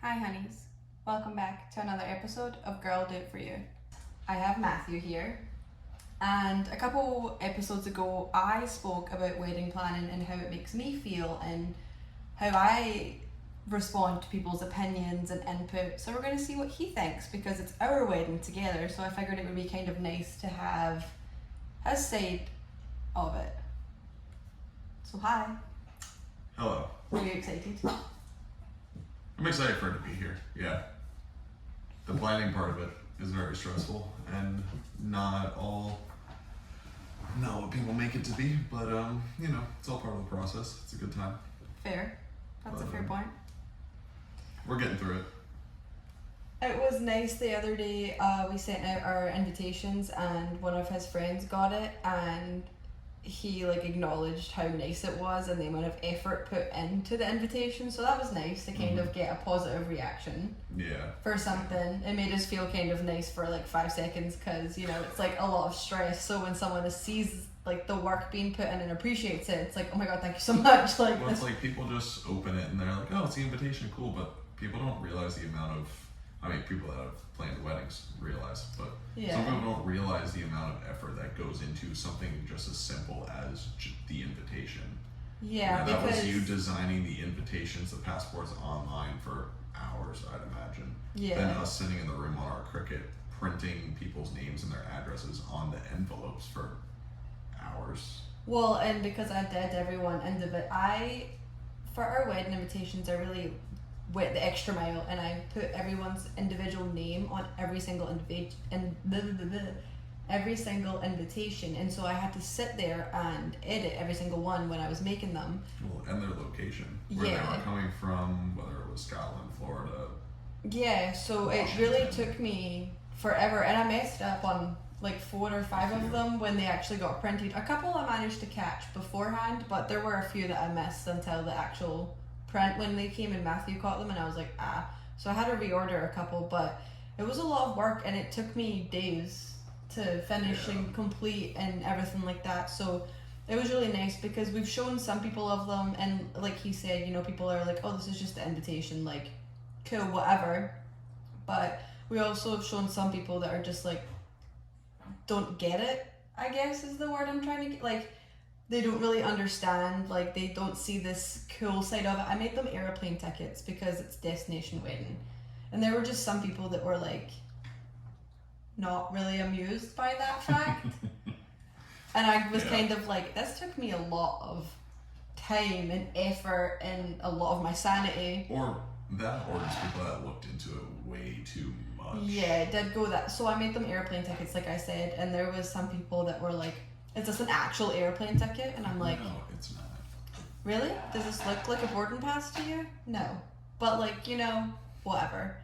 Hi honeys, welcome back to another episode of Girl Do It For You. I have Matthew here, and a couple episodes ago I spoke about wedding planning and how it makes me feel and how I respond to people's opinions and input. So we're going to see what he thinks because it's our wedding together, so I figured it would be kind of nice to have his side of it. So hi. Hello. Are you excited? I'm excited for it to be here. Yeah. The planning part of it is very stressful and not what people make it to be, but it's all part of the process. It's a good time. Fair. That's a fair point. We're getting through it. It was nice the other day, we sent out our invitations and one of his friends got it and he acknowledged how nice it was and the amount of effort put into the invitation, so that was nice to kind of get a positive reaction for something. It made us feel kind of nice for 5 seconds because it's a lot of stress, so when someone sees the work being put in and appreciates it, it's like, oh my god, thank you so much. Well, it's like people just open it and they're like, oh, it's the invitation, cool, but people don't realize the amount of, people that have planned weddings realize, but some people don't realize the amount of effort that goes into something just as simple as the invitation. Yeah, that was you designing the invitations, the passports online for hours, I'd imagine. Yeah. Then us sitting in the room on our Cricut, printing people's names and their addresses on the envelopes for hours. Well, and because I did everyone for our wedding invitations, I really went the extra mile and I put everyone's individual name on every single invitation, and so I had to sit there and edit every single one when I was making them. Well, and their location, where they were coming from, whether it was Scotland, Florida. Yeah, so Washington. It really took me forever, and I messed up on 4 or 5 of them when they actually got printed. A couple I managed to catch beforehand, but there were a few that I missed until the actual print when they came and Matthew caught them, and I was like, so I had to reorder a couple, but it was a lot of work and it took me days to finish and complete and everything like that. So it was really nice because we've shown some people of them, and like he said, people are like, oh, this is just the invitation, cool, whatever. But we also have shown some people that are just don't get it, I guess is the word I'm trying to get. They don't really understand, they don't see this cool side of it. I made them airplane tickets because it's destination wedding. And there were just some people that were not really amused by that fact. And I was kind of this took me a lot of time and effort and a lot of my sanity. Or just people that looked into it way too much. Yeah, it did go that. So I made them airplane tickets, like I said, and there was some people that were is this an actual airplane ticket? And I'm like, no, it's not. Really? Does this look like a boarding pass to you? No. But whatever.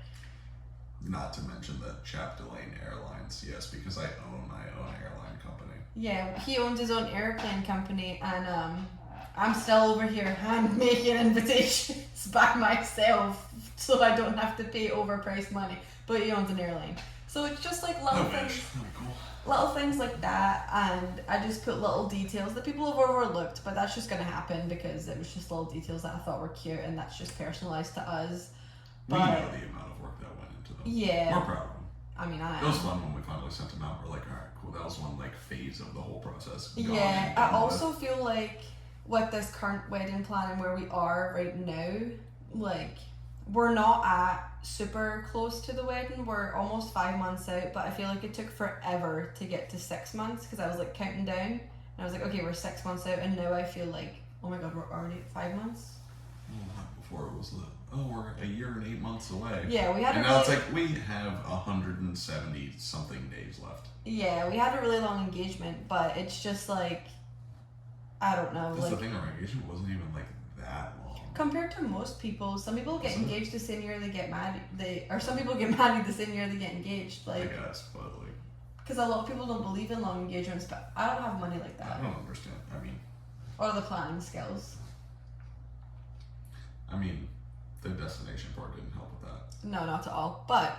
Not to mention the Chapdelaine Airlines, yes, because I own my own airline company. Yeah, he owns his own airplane company, and I'm still over here hand making invitations by myself so I don't have to pay overpriced money. But he owns an airline. So it's just little things. Cool. Little things like that, and I just put little details that people have overlooked, but that's just going to happen because it was just little details that I thought were cute, and that's just personalized to us. But we know the amount of work that went into them. Yeah. We're proud of them. It was fun when we finally sent them out. We're like, alright, cool. That was one phase of the whole process. Yeah, I also feel with this current wedding planning where we are right now, we're not at super close to the wedding. We're almost 5 months out, but I feel it took forever to get to 6 months because I was counting down, and I was okay, we're 6 months out, and now I feel oh my god, we're already at 5 months. Well, before it was we're a year and 8 months away. Yeah, we had. And now it's we have 170 something days left. Yeah, we had a really long engagement, but it's just I don't know. That's the thing, our engagement wasn't even that long. Compared to most people, some people get engaged the same year they get married. Or some people get married the same year they get engaged. I guess, but because a lot of people don't believe in long engagements, but I don't have money like that. I don't understand. Or the planning skills. The destination part didn't help with that. No, not at all. But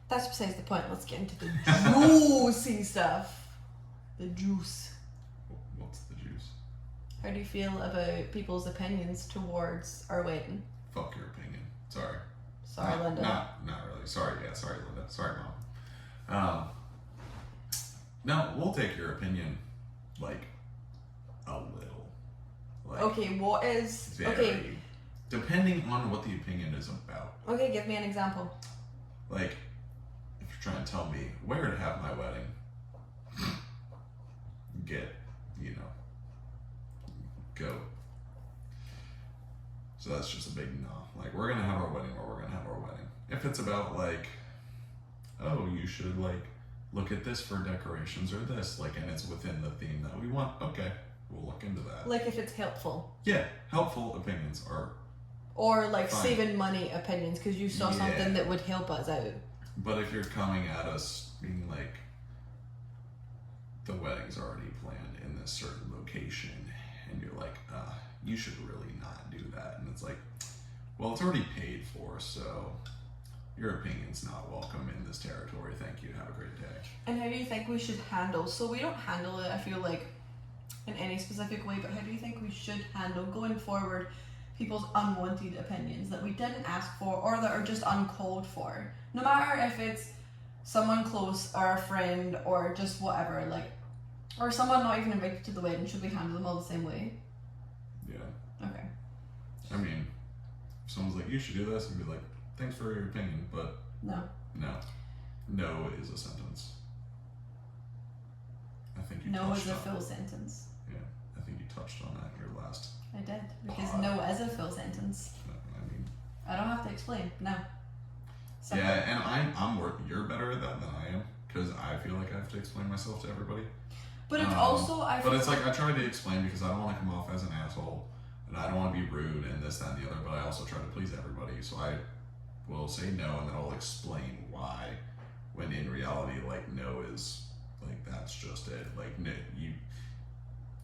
that's besides the point. Let's get into the juicy stuff. The juice. What's the juice? How do you feel about people's opinions towards our wedding? Fuck your opinion. Sorry. Linda. Not really. Sorry, Linda. Sorry, Mom. Now, we'll take your opinion, like, a little. Like, okay, what is... very, okay. Depending on what the opinion is about. Okay, give me an example. Like, if you're trying to tell me where to have my wedding, go. So that's just a big no. Like, we're gonna have our wedding where we're gonna have our wedding. If it's about, like, oh, you should, like, look at this for decorations or this, like, and it's within the theme that we want, okay, we'll look into that. Like, if it's helpful. Yeah, helpful opinions are... Or, like, fine. Saving money opinions, because you saw something that would help us out. But if you're coming at us being like, the wedding's already planned in this certain location, and you're like, you should really not do that. And it's like, well, it's already paid for, so your opinion's not welcome in this territory. Thank you. Have a great day. And how do you think we should handle, so we don't handle it, I feel like, in any specific way, but how do you think we should handle, going forward, people's unwanted opinions that we didn't ask for or that are just uncalled for? No matter if it's someone close or a friend or just whatever, like, or someone not even invited to the wedding, should we handle them all the same way? Yeah. Okay. I mean, if someone's like, you should do this, and be like, thanks for your opinion, but No. No is a sentence. I think you No touched is a on full it. sentence. Yeah, I think you touched on that in your last. I did, because Pod. no is a full sentence. I mean, I don't have to explain. No. Simple. yeah, and you're better at that than I am, because I feel like I have to explain myself to everybody. But it's also, But it's like, I try to explain because I don't want to come off as an asshole, and I don't want to be rude and this, that, and the other, but I also try to please everybody, so I will say no, and then I'll explain why, when in reality, like, no is, like, that's just it. Like, no,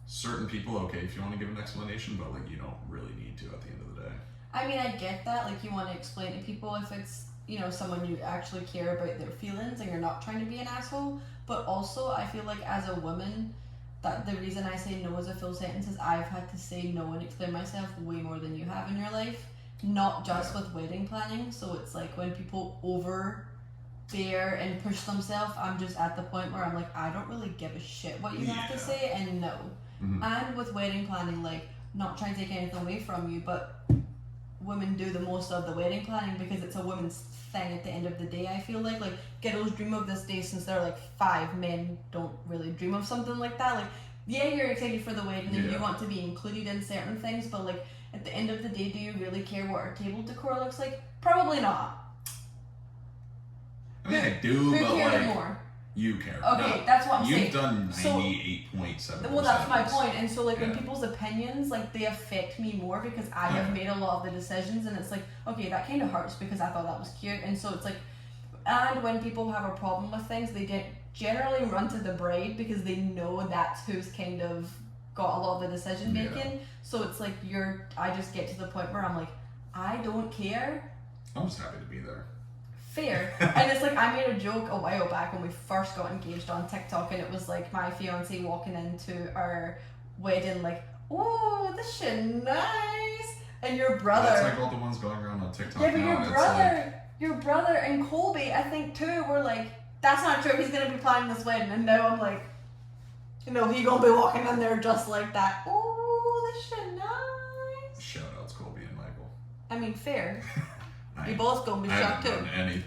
certain people, okay, if you want to give an explanation, but, like, you don't really need to at the end of the day. I mean, I get that, like, you want to explain to people if it's, someone you actually care about their feelings and you're not trying to be an asshole, but also I feel like as a woman, that the reason I say no as a full sentence is I've had to say no and explain myself way more than you have in your life, not just with wedding planning. So it's like when people overbear and push themselves, I'm just at the point where I'm like, I don't really give a shit what you have to say, and no. Mm-hmm. And with wedding planning, like, not trying to take anything away from you, but women do the most of the wedding planning because it's a woman's thing at the end of the day. I feel like girls dream of this day since they're like 5. Men don't really dream of something like that. Like, yeah, you're excited for the wedding and you want to be included in certain things, but like at the end of the day, do you really care what our table decor looks like? Probably not. I mean, I do, Who but cares like, more? You care. Okay, no, that's what I'm saying. You've done 98.7%. Well, that's my point. And so, like, when people's opinions, like, they affect me more because I have made a lot of the decisions, and it's like, okay, that kind of hurts because I thought that was cute. And so it's like, and when people have a problem with things, they generally run to the bride because they know that's who's kind of got a lot of the decision making. Yeah. So it's like I just get to the point where I'm like, I don't care. I'm just happy to be there. Fair. And it's like, I made a joke a while back when we first got engaged on TikTok, and it was like my fiance walking into our wedding like, oh, this shit nice. And your brother, that's like all the ones going around on TikTok. Yeah, but now, your brother and Colby, I think too, were like, that's not true, he's gonna be planning this wedding. And now I'm like, he gonna be walking in there just like that. Oh, this shit nice. Shout outs Colby and Michael. I mean, fair. You both gonna be shocked too. I mean,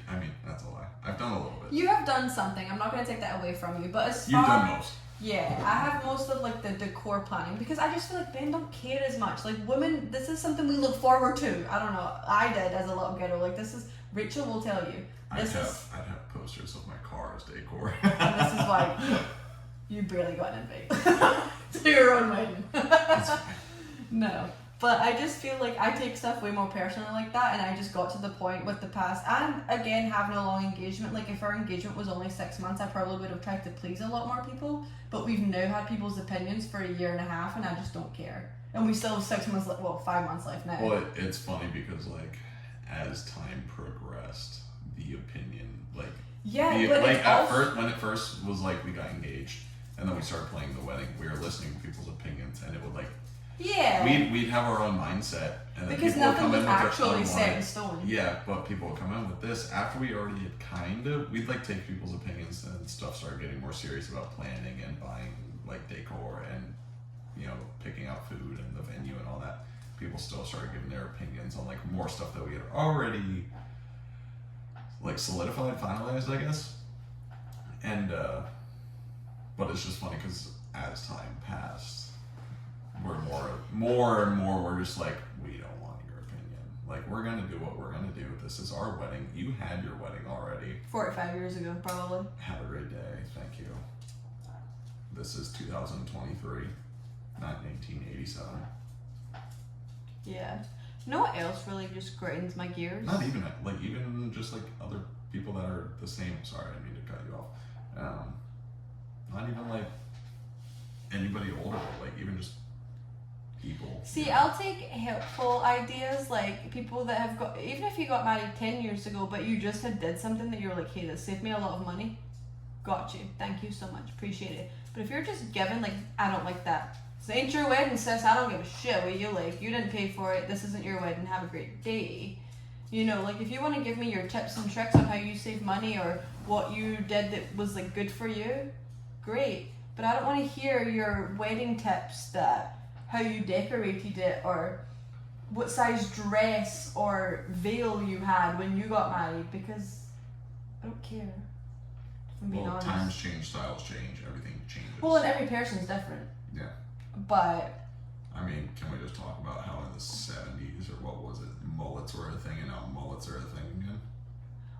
that's a lie. I've done a little bit. You have done something. I'm not gonna take that away from you, but as far you've done most. Yeah, I have most of like the decor planning because I just feel like men don't care as much. Like women, this is something we look forward to. I don't know. I did as a little girl. Like this is Rachel will tell you. I'd have posters of my car as decor. And this is why you barely got an invite to your own wedding. No. But I just feel like I take stuff way more personally like that, and I just got to the point with the past, and again, having a long engagement, like if our engagement was only 6 months, I probably would have tried to please a lot more people, but we've now had people's opinions for 1.5 years, and I just don't care. And we still have 6 months, 5 months left now. Well, it's funny because like, as time progressed, the opinion, like... Yeah, but like it's first, when it first was like we got engaged, and then we started planning the wedding, we were listening to people's opinions, and it would like... Yeah. We'd have our own mindset, and then Because people would nothing come in was with actually their set in stone. Yeah, but people would come in with this after we already had we'd like take people's opinions and stuff, start getting more serious about planning and buying like decor and picking out food and the venue and all that. People still started giving their opinions on like more stuff that we had already like solidified, finalized, I guess. And but it's just funny because as time passed, we're more and more we're just like, we don't want your opinion. Like, we're gonna do what we're gonna do. This is our wedding. You had your wedding already. 45 years ago, probably. Have a great day. Thank you. This is 2023, not 1987. Yeah. You know what else really just grinds my gears? Not even even just like other people that are the same. Sorry, I didn't mean to cut you off. Not even like anybody older, like even just people. See, I'll take helpful ideas, like people that have got, even if you got married 10 years ago, but you just did something that you're like, hey, this saved me a lot of money. Got you. Thank you so much. Appreciate it. But if you're just giving, like, I don't like that. This ain't your wedding, sis. I don't give a shit what you like. You didn't pay for it. This isn't your wedding. Have a great day. Like, if you want to give me your tips and tricks on how you save money or what you did that was, like, good for you, great. But I don't want to hear your wedding tips that how you decorated it or what size dress or veil you had when you got married, because I don't care. If I'm being honest. Times change, styles change, everything changes. Well, and every person's different. Yeah. But I mean, can we just talk about how in the 70s or what was it, mullets were a thing and now mullets are a thing again?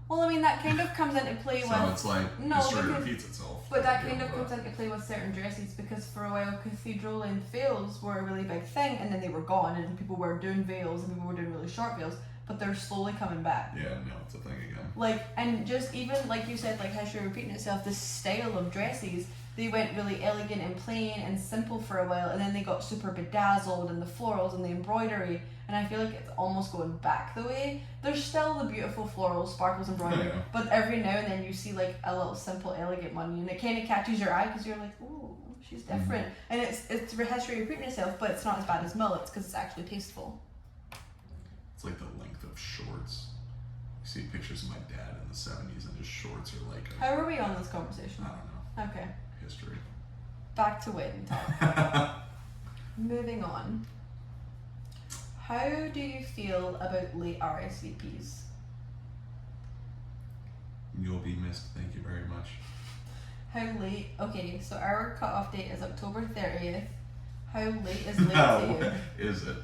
well, I mean, that kind of comes into play with. So it's like history repeats itself. But that kind of comes into play with certain dresses, because for a while cathedral and veils were a really big thing, and then they were gone, and people were doing veils and people were doing really short veils, but they're slowly coming back. Yeah, no, it's a thing again. Like, and just even like you said, like history repeating itself, this style of dresses, they went really elegant and plain and simple for a while, and then they got super bedazzled and the florals and the embroidery, and I feel like it's almost going back the way. There's still the beautiful florals, sparkles, embroidery, Yeah. but every now and then you see like a little simple, elegant one, and it kind of catches your eye because you're like, ooh, she's different, and it's history repeating itself, but it's not as bad as mullets because it's actually tasteful. It's like the length of shorts. You see pictures of my dad in the 70s and his shorts are like How are we on this conversation? I don't know, Okay, history. back to wedding talk. Moving on. How do you feel about late RSVPs? You'll be missed, thank you very much. How late? Okay, so our cutoff date is October 30th. How late is late to How you? is it?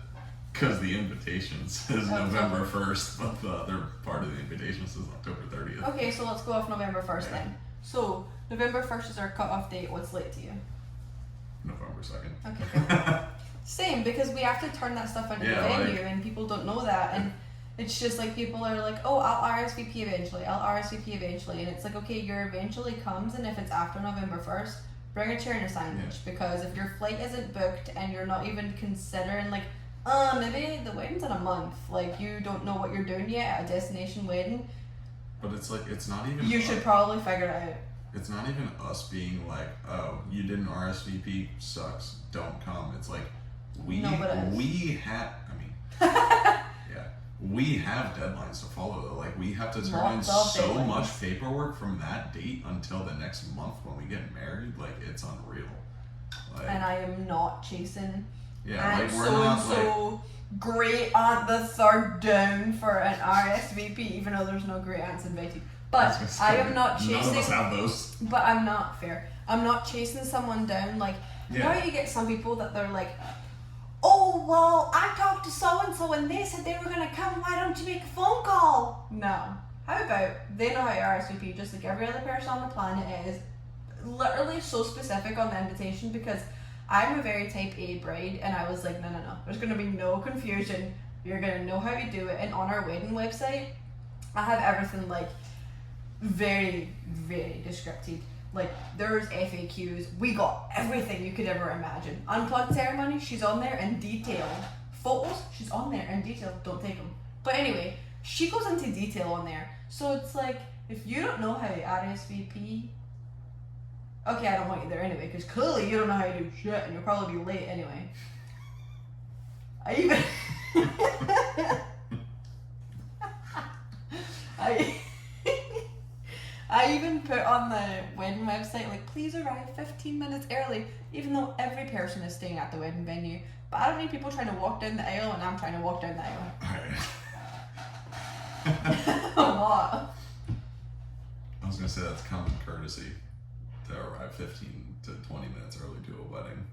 Because the invitation says October. November 1st, but the other part of the invitation says October 30th. Okay, so let's go off November 1st then. So, November 1st is our cutoff date. What's late to you? November 2nd. Okay, cool. Same, because we have to turn that stuff into the venue, and people don't know that, and it's just like people are like, oh, I'll RSVP eventually, and it's like, okay, your eventually comes, and if it's after November 1st, bring a chair and a sandwich, because if your flight isn't booked and you're not even considering like, maybe the wedding's in a month, like you don't know what you're doing yet at a destination wedding, But it's like, it's not even you should probably figure it out. It's not even us being like, oh, you didn't RSVP, sucks, don't come. It's like, we have, I mean, yeah, we have deadlines to follow. Like, we have to turn in so much paperwork from that date until the next month when we get married. Like, it's unreal. Like, And I am not chasing. yeah, I'm like we're not like great aunt the third down for an RSVP, even though there's no great aunts invited. But I am not chasing. None of us have those. But I'm not fair. I'm not chasing someone down. Like, you know Yeah. how you get some people that they're like, oh, well, I talked to so-and-so and they said they were going to come. Why don't you make a phone call? No. How about they know how to RSVP just like every other person on the planet is. Literally so specific on the invitation, because I'm a very type A bride, and I was like, no. There's going to be no confusion. You're going to know how to do it. And on our wedding website, I have everything like very, very descriptive. Like, there's FAQs. We got everything you could ever imagine. Unplugged ceremony, she's on there in detail. Photos, she's on there in detail. Don't take them. But anyway, she goes into detail on there. So it's like, if you don't know how to RSVP, okay, I don't want you there anyway, because clearly you don't know how to do shit, and you'll probably be late anyway. I even I even put on the wedding website, like, please arrive 15 minutes early, even though every person is staying at the wedding venue. But I don't need people trying to walk down the aisle when I'm trying to walk down the aisle. What? I was gonna say that's common courtesy to arrive 15 to 20 minutes early to a wedding.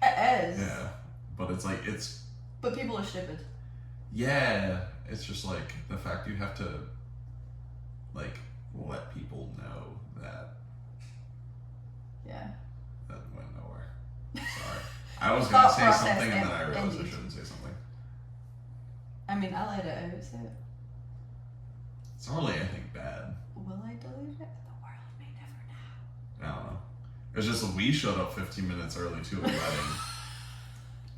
It is. Yeah, but it's like, it's... But people are stupid. Yeah, it's just like the fact you have to, like, let people know that... Yeah. That went nowhere. Sorry. I was gonna say something and then I realized I ended. shouldn't say something. I mean, I let it out, so... It's not really anything bad. Will I delete it? The world may never know. I don't know. It's just that we showed up 15 minutes early to a wedding.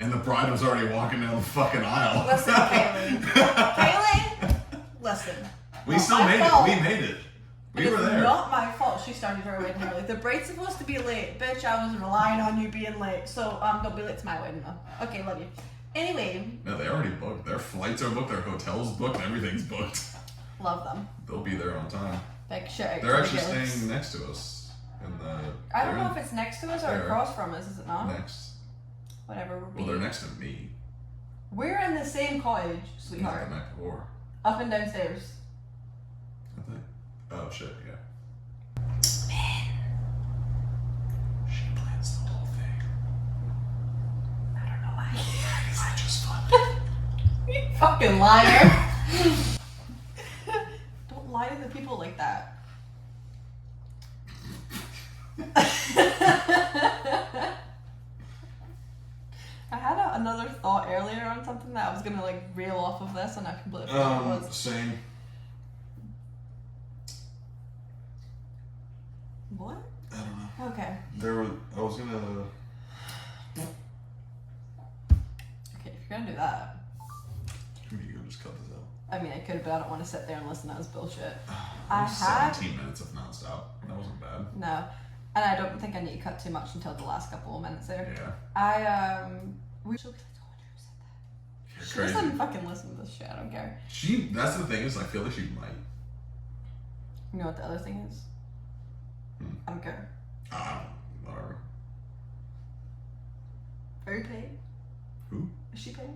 And the bride was already walking down the fucking aisle. Listen, Kaylee. Kaylee, listen. We still made it. We made it. We were there. It's not my fault she started her wedding early. The bride's supposed to be late. Bitch, I was relying on you being late. So, don't be late to my wedding though. Okay, love you. Anyway. No, they already booked. Their flights are booked, their hotel's booked, everything's booked. Love them. They'll be there on time. Like, shit. They're actually staying next to us. I don't know if it's next to us or across from us, is it not? Next. Whatever. Well, they're next to me. We're in the same cottage, sweetheart. Not the night before. Up and downstairs. I think. Oh shit, yeah. Man. She plans the whole thing. I don't know why. Is that just fun? You fucking liar. Don't lie to the people like that. I had another thought earlier on something that I was gonna like reel off of this, and I completely forgot what it was. Same. What? I don't know. Okay. I was gonna. Okay, if you're gonna do that. You can just cut this out. I mean, I could, but I don't want to sit there and listen to this bullshit. I had 17 minutes of nonstop. That wasn't bad. No. And I don't think I need to cut too much until the last couple of minutes there. Yeah. We told her who said that. You're She crazy. doesn't fucking listen to this shit, I don't care. That's the thing, is I feel like she might. You know what the other thing is? I don't care. Whatever. Are you paid? Who? Is she paid?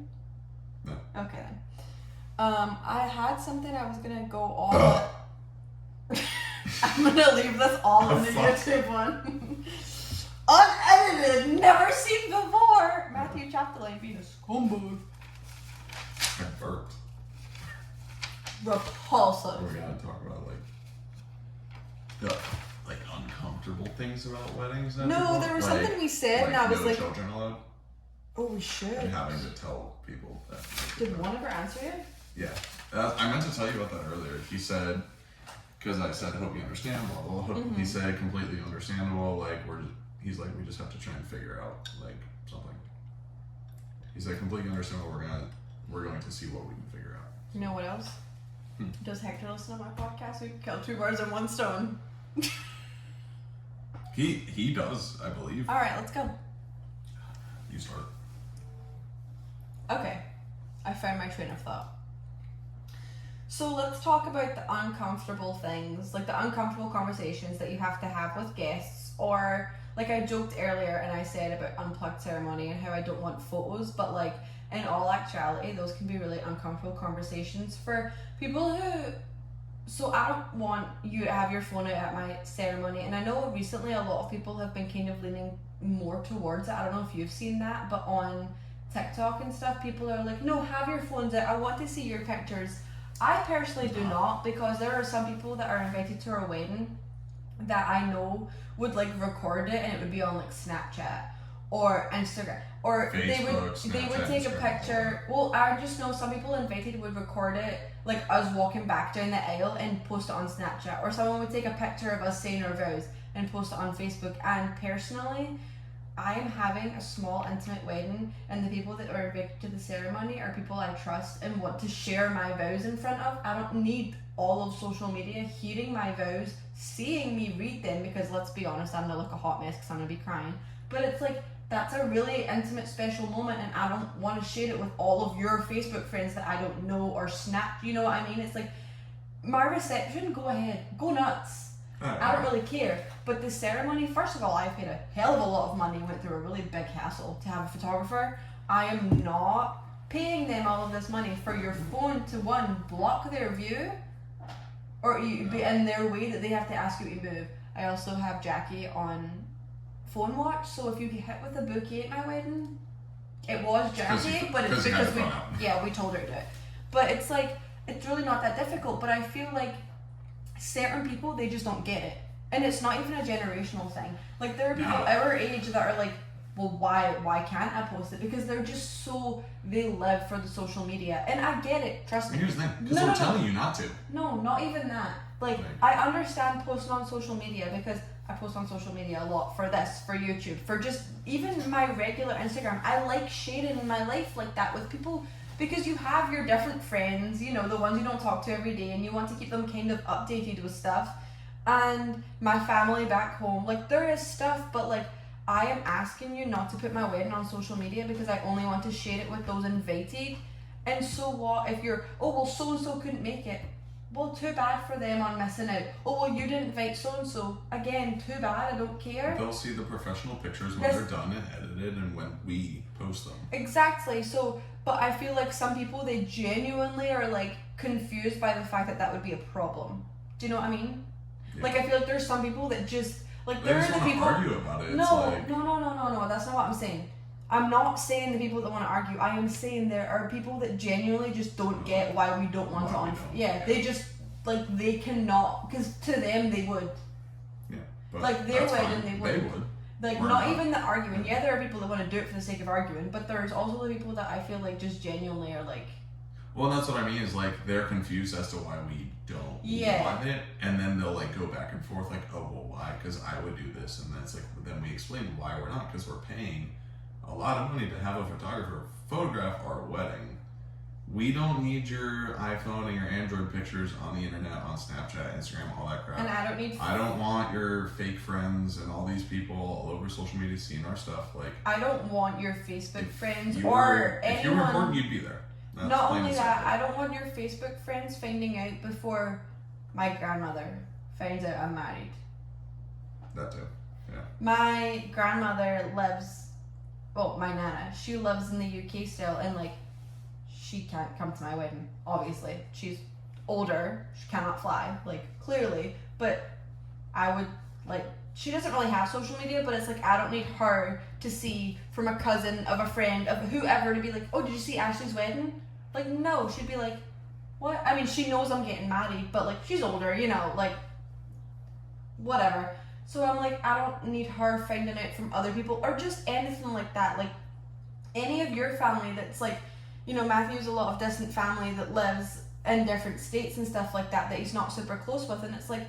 No. Okay then. I had something I was gonna go all I'm gonna leave this all in the YouTube one. Unedited, never seen before. Matthew Chapdelaine being a scumbag. I burped. Repulsive. We're gonna talk about the uncomfortable things about weddings. That No, people, there was something we said, and I was no like, children allowed. oh, we should. And having to tell people that. Did one ever answer you? Yeah, I meant to tell you about that earlier. He said, because I said, I hope you understand, blah blah blah. Mm-hmm. He said, completely understandable. Like he's like, we just have to try and figure out like something. He said, completely understandable. We're going to see what we can figure out. You know what else? Does Hector listen to my podcast? We can kill two birds in one stone. He does, I believe. All right, let's go. You start. Okay, I found my train of thought. So let's talk about the uncomfortable things, like the uncomfortable conversations that you have to have with guests, or like I joked earlier and I said about unplugged ceremony and how I don't want photos, but like in all actuality, those can be really uncomfortable conversations for people who. So I don't want you to have your phone out at my ceremony, and I know recently a lot of people have been kind of leaning more towards it. I don't know if you've seen that, but on TikTok and stuff, people are like, no, have your phones out, I want to see your pictures. I personally do not, because there are some people that are invited to our wedding that I know would like record it and it would be on like Snapchat or Instagram, or Facebook, they would take a picture. Well, I just know some people invited would record it like us walking back down the aisle and post it on Snapchat, or someone would take a picture of us saying our vows and post it on Facebook. And personally, I am having a small intimate wedding, and the people that are invited to the ceremony are people I trust and want to share my vows in front of. I don't need all of social media hearing my vows, seeing me read them, because let's be honest, I'm gonna look a hot mess because I'm gonna be crying. But it's like, that's a really intimate, special moment, and I don't want to share it with all of your Facebook friends that I don't know, or Snap, you know what I mean? It's like, my reception, go ahead, go nuts. I don't really care. But the ceremony, first of all, I paid a hell of a lot of money, went through a really big hassle to have a photographer. I am not paying them all of this money for your phone to, one, block their view, or you be in their way that they have to ask you to move. I also have Jackie on phone watch, so if you get hit with a bouquet at my wedding, it was Jackie, but it's because we told her to do it. But it's like, it's really not that difficult, but I feel like certain people, they just don't get it. And it's not even a generational thing. Like, there are people our age that are like, well, why can't I post it? Because they're just so, they live for the social media. And I get it, trust me. Here's the thing, because they're telling you not to. No, not even that. Like, I understand posting on social media, because I post on social media a lot for this, for YouTube, for just even my regular Instagram. I like sharing my life like that with people, because you have your different friends, you know, the ones you don't talk to every day, and you want to keep them kind of updated with stuff. And my family back home, like, there is stuff, but like, I am asking you not to put my wedding on social media because I only want to share it with those invited. And so what if you're, oh, well, so-and-so couldn't make it. Well, too bad for them on missing out. Oh, well, you didn't invite so-and-so. Again, too bad, I don't care. They'll see the professional pictures when they're done and edited and when we post them. Exactly. So, but I feel like some people, they genuinely are like confused by the fact that that would be a problem. Do you know what I mean? Yeah. Like, I feel like there's some people that just, like, there are the people argue about it. No, that's not what I'm saying. I'm not saying the people that want to argue. I am saying there are people that genuinely just don't get why we don't want it on. Yeah, they just, like, they cannot, because to them they would. Yeah, but like, their wedding they would. They would. Like, not even the arguing. Yeah, there are people that want to do it for the sake of arguing, but there's also the people that I feel like just genuinely are like. Well, that's what I mean, is like, they're confused as to why we don't want it, and then they'll like go back and forth like, oh, well, why? Because I would do this, and that's like, then we explain why we're not, because we're paying a lot of money to have a photographer photograph our wedding. We don't need your iPhone and your Android pictures on the internet, on Snapchat, Instagram, all that crap. And I don't want your fake friends and all these people all over social media seeing our stuff. Like, I don't want your Facebook friends or anyone. If you were important, you'd be there. That's not only that, I don't want your Facebook friends finding out before my grandmother finds out I'm married. That too, yeah. My grandmother lives, well, my nana, she lives in the UK still, and like, she can't come to my wedding, obviously. She's older, she cannot fly, like, clearly, but I would, like, she doesn't really have social media, but it's like, I don't need her to see from a cousin, of a friend, of whoever, to be like, oh, did you see Ashley's wedding? Like, no, she'd be like, what? I mean, she knows I'm getting married, but like, she's older, you know, like, whatever. So I'm like, I don't need her finding out from other people, or just anything like that. Like, any of your family that's like, you know, Matthew's a lot of distant family that lives in different states and stuff like that he's not super close with, and it's like,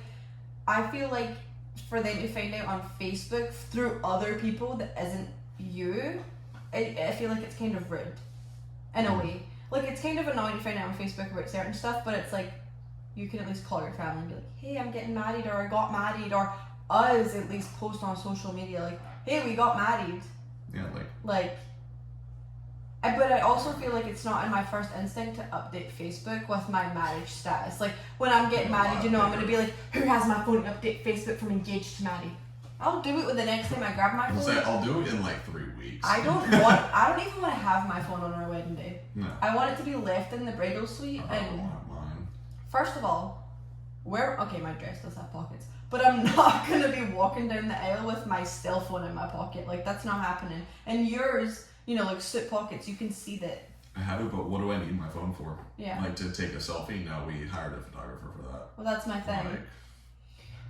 I feel like for them to find out on Facebook through other people that isn't you, I feel like it's kind of rude in a way. Like, it's kind of annoying to find out on Facebook about certain stuff, but it's like, you can at least call your family and be like, hey, I'm getting married, or I got married, or us at least post on social media like, hey, we got married. Yeah, but I also feel like it's not in my first instinct to update Facebook with my marriage status. Like, when I'm getting married, you know, I'm going to be like, who has my phone to update Facebook from engaged to married? I'll do it with the next time I grab my phone. I'll do it in like 3 weeks. I don't even want to have my phone on our wedding day. No. I want it to be left in the bridal suite. I don't want mine. First of all, my dress does have pockets, but I'm not going to be walking down the aisle with my still phone in my pocket. Like, that's not happening. And yours, you know, like suit pockets, you can see that. I have it, but what do I need my phone for? Yeah. Like, to take a selfie? No, we hired a photographer for that. Well, that's my thing.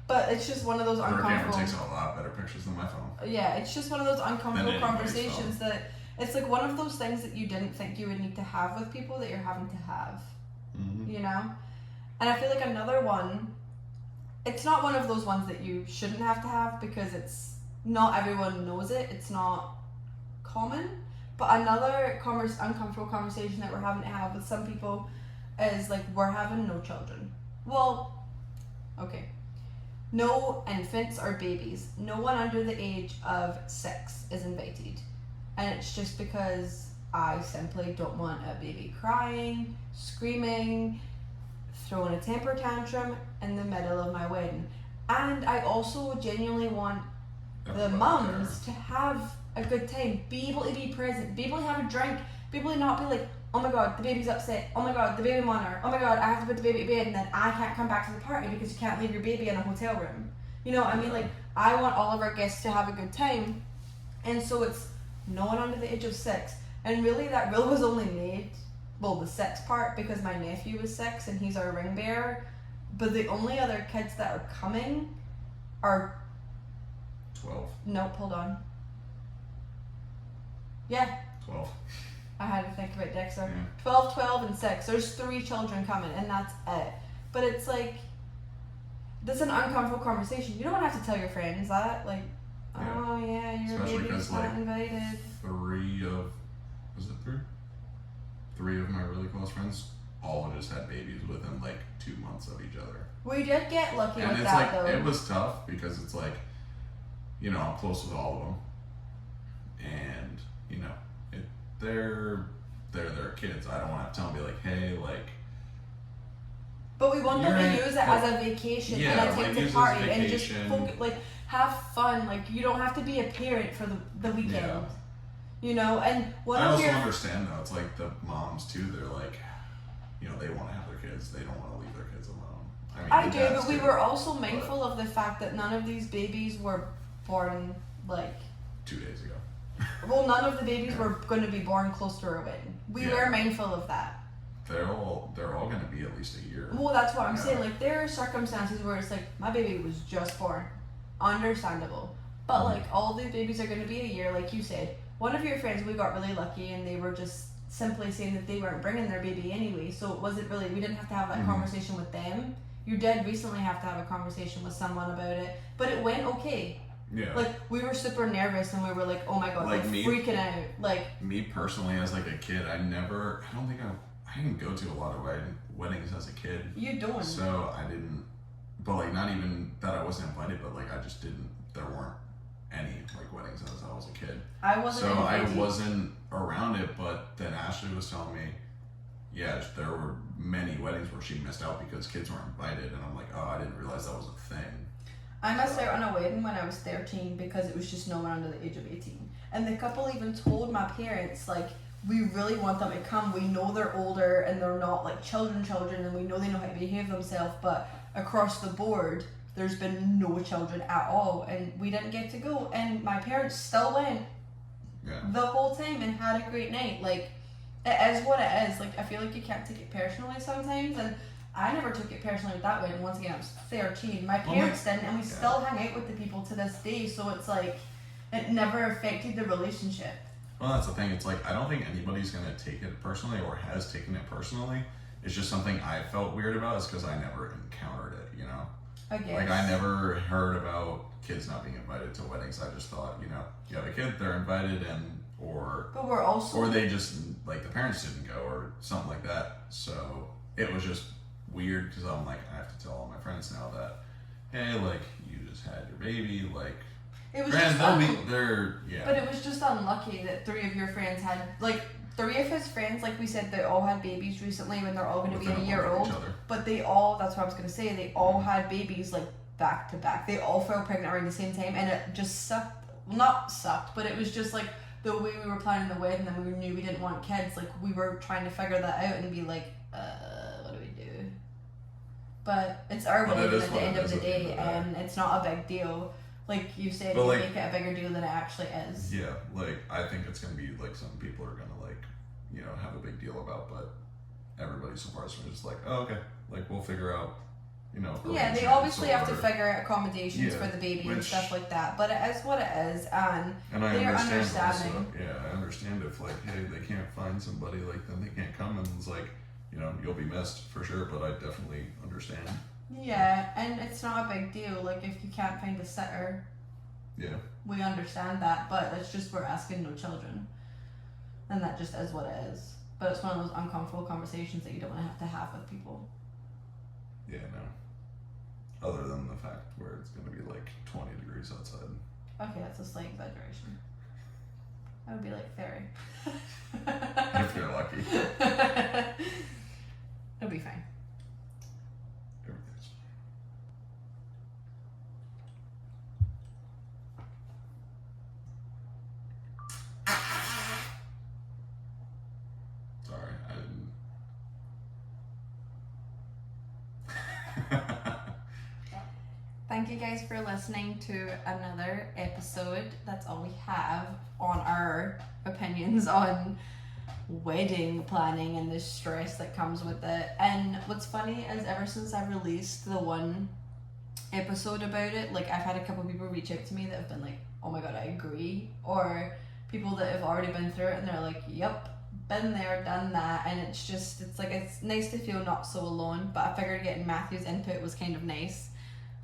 But it's just one of those uncomfortable. Her camera takes a lot better pictures than my phone. Yeah, it's just one of those uncomfortable conversations that it's like one of those things that you didn't think you would need to have with people that you're having to have. Mm-hmm. You know? And I feel like another one, it's not one of those ones that you shouldn't have to have, because it's not everyone knows it. It's not common. But another uncomfortable conversation that we're having to have with some people is like, we're having no children. Well, okay. no infants or babies. No one under the age of 6 is invited. And it's just because I simply don't want a baby crying, screaming, throwing a temper tantrum in the middle of my wedding. And I also genuinely want the mums to have a good time, be able to be present, be able to have a drink, be able to not be like, oh my god, the baby's upset, oh my god, the baby monitor, oh my god, I have to put the baby to bed and then I can't come back to the party because you can't leave your baby in a hotel room. You know what I mean? Like, I want all of our guests to have a good time. And so it's no one under the age of 6. And really that rule was only made, well, the 6 part, because my nephew was 6 and he's our ring bearer. But the only other kids that are coming are 12. Nope, hold on. Yeah. 12. I had to think about Dexter. Yeah. 12, 12, and 6. There's 3 children coming, and that's it. But it's like, that's an uncomfortable conversation. You don't have to tell your friends that. Like, oh yeah, your Especially baby's not like, invited. 3 of, was it 3? 3 of my really close friends all just had babies within like 2 months of each other. We did get lucky and with it's that, like, though. it was tough because it's like, you know, I'm close with all of them. And, you know, they're kids. I don't want to tell them, be like, hey, like. But we want them to use it as a vacation and a like, take to use it as party a and just vacation. like have fun. Like, you don't have to be a parent for the weekend. Yeah. You know, and one I of also your understand though. It's like the moms too. They're like, you know, they want to have their kids. They don't want to leave their kids alone. I do, but we were also mindful of the fact that none of these babies were born like 2 days ago. Well, none of the babies were going to be born close to our wedding. We were mindful of that. They're all going to be at least a year. Well, that's what I'm saying. Like, there are circumstances where it's like, my baby was just born. Understandable. But like, all these babies are going to be a year, like you said. One of your friends, we got really lucky and they were just simply saying that they weren't bringing their baby anyway. So it wasn't really, we didn't have to have that conversation with them. You did recently have to have a conversation with someone about it. But it went okay. Yeah. Like, we were super nervous and we were like, oh my god, like freaking out. Like, me personally, as like a kid, I didn't go to a lot of weddings as a kid. You don't. So I didn't, but like, not even that I wasn't invited, but like, I just didn't, there weren't any like weddings as I was a kid. I wasn't invited. I wasn't around it, but then Ashlea was telling me, yeah, there were many weddings where she missed out because kids weren't invited, and I'm like, oh, I didn't realize that was a thing. I missed out on a wedding when I was 13 because it was just no one under the age of 18. And the couple even told my parents, like, we really want them to come. We know they're older and they're not like children, and we know they know how to behave themselves, but across the board, there's been no children at all, and we didn't get to go. And my parents still went the whole time and had a great night. Like, it is what it is. Like, I feel like you can't take it personally sometimes, and I never took it personally with that way. And once again, I was 13. My parents didn't, and we still hang out with the people to this day. So it's like, it never affected the relationship. Well, that's the thing. It's like, I don't think anybody's going to take it personally or has taken it personally. It's just something I felt weird about is because I never encountered it, you know? I guess. Like, I never heard about kids not being invited to weddings. I just thought, you know, you have a kid, they're invited, but we're also... Or they just, like, the parents didn't go or something like that. So it was just weird because I'm like, I have to tell all my friends now that, hey, like, you just had your baby, like... It was But it was just unlucky that 3 of your friends had, like, 3 of his friends, like we said, they all had babies recently when they're all going to be a year old. But they all, that's what I was going to say, they all had babies, like, back to back. They all fell pregnant around the same time, and it just sucked. Well, not sucked, but it was just, like, the way we were planning the wedding and we knew we didn't want kids, like, we were trying to figure that out and be like, what do we do? But it's our wedding at the end of the day, and it's not a big deal. Like you said, you make it a bigger deal than it actually is. Yeah, like, I think it's going to be, like, some people are going to, like, you know, have a big deal about, but everybody so far is just like, oh, okay, like, we'll figure out, you know. Yeah, they obviously have to figure out accommodations for the baby and stuff like that, but it is what it is, and they're understanding. Also, yeah, I understand if, like, hey, they can't find somebody, like, then they can't come, and it's like, you know, you'll be missed for sure, but I definitely understand. Yeah, and it's not a big deal. Like, if you can't find a sitter, we understand that, but it's just we're asking no children, and that just is what it is. But it's one of those uncomfortable conversations that you don't want to have with people. Yeah, no. Other than the fact where it's degrees outside. Okay, that's a slight exaggeration. That would be like 30. If you're lucky. It'll be fine. Everything's fine. Sorry, I didn't. Thank you guys for listening to another episode. That's all we have on our opinions on wedding planning and the stress that comes with it. And what's funny is ever since I released the one episode about it, like I've had a couple of people reach out to me that have been like, oh my god, I agree, or people that have already been through it and they're like, yep, been there, done that. And it's nice to feel not so alone, but I figured getting Matthew's input was kind of nice.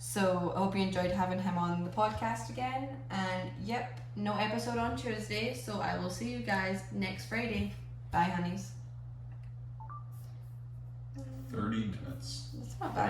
So I hope you enjoyed having him on the podcast again. And yep, no episode on Tuesday, so I will see you guys next Friday. Bye, honeys. 30 minutes. That's not bad.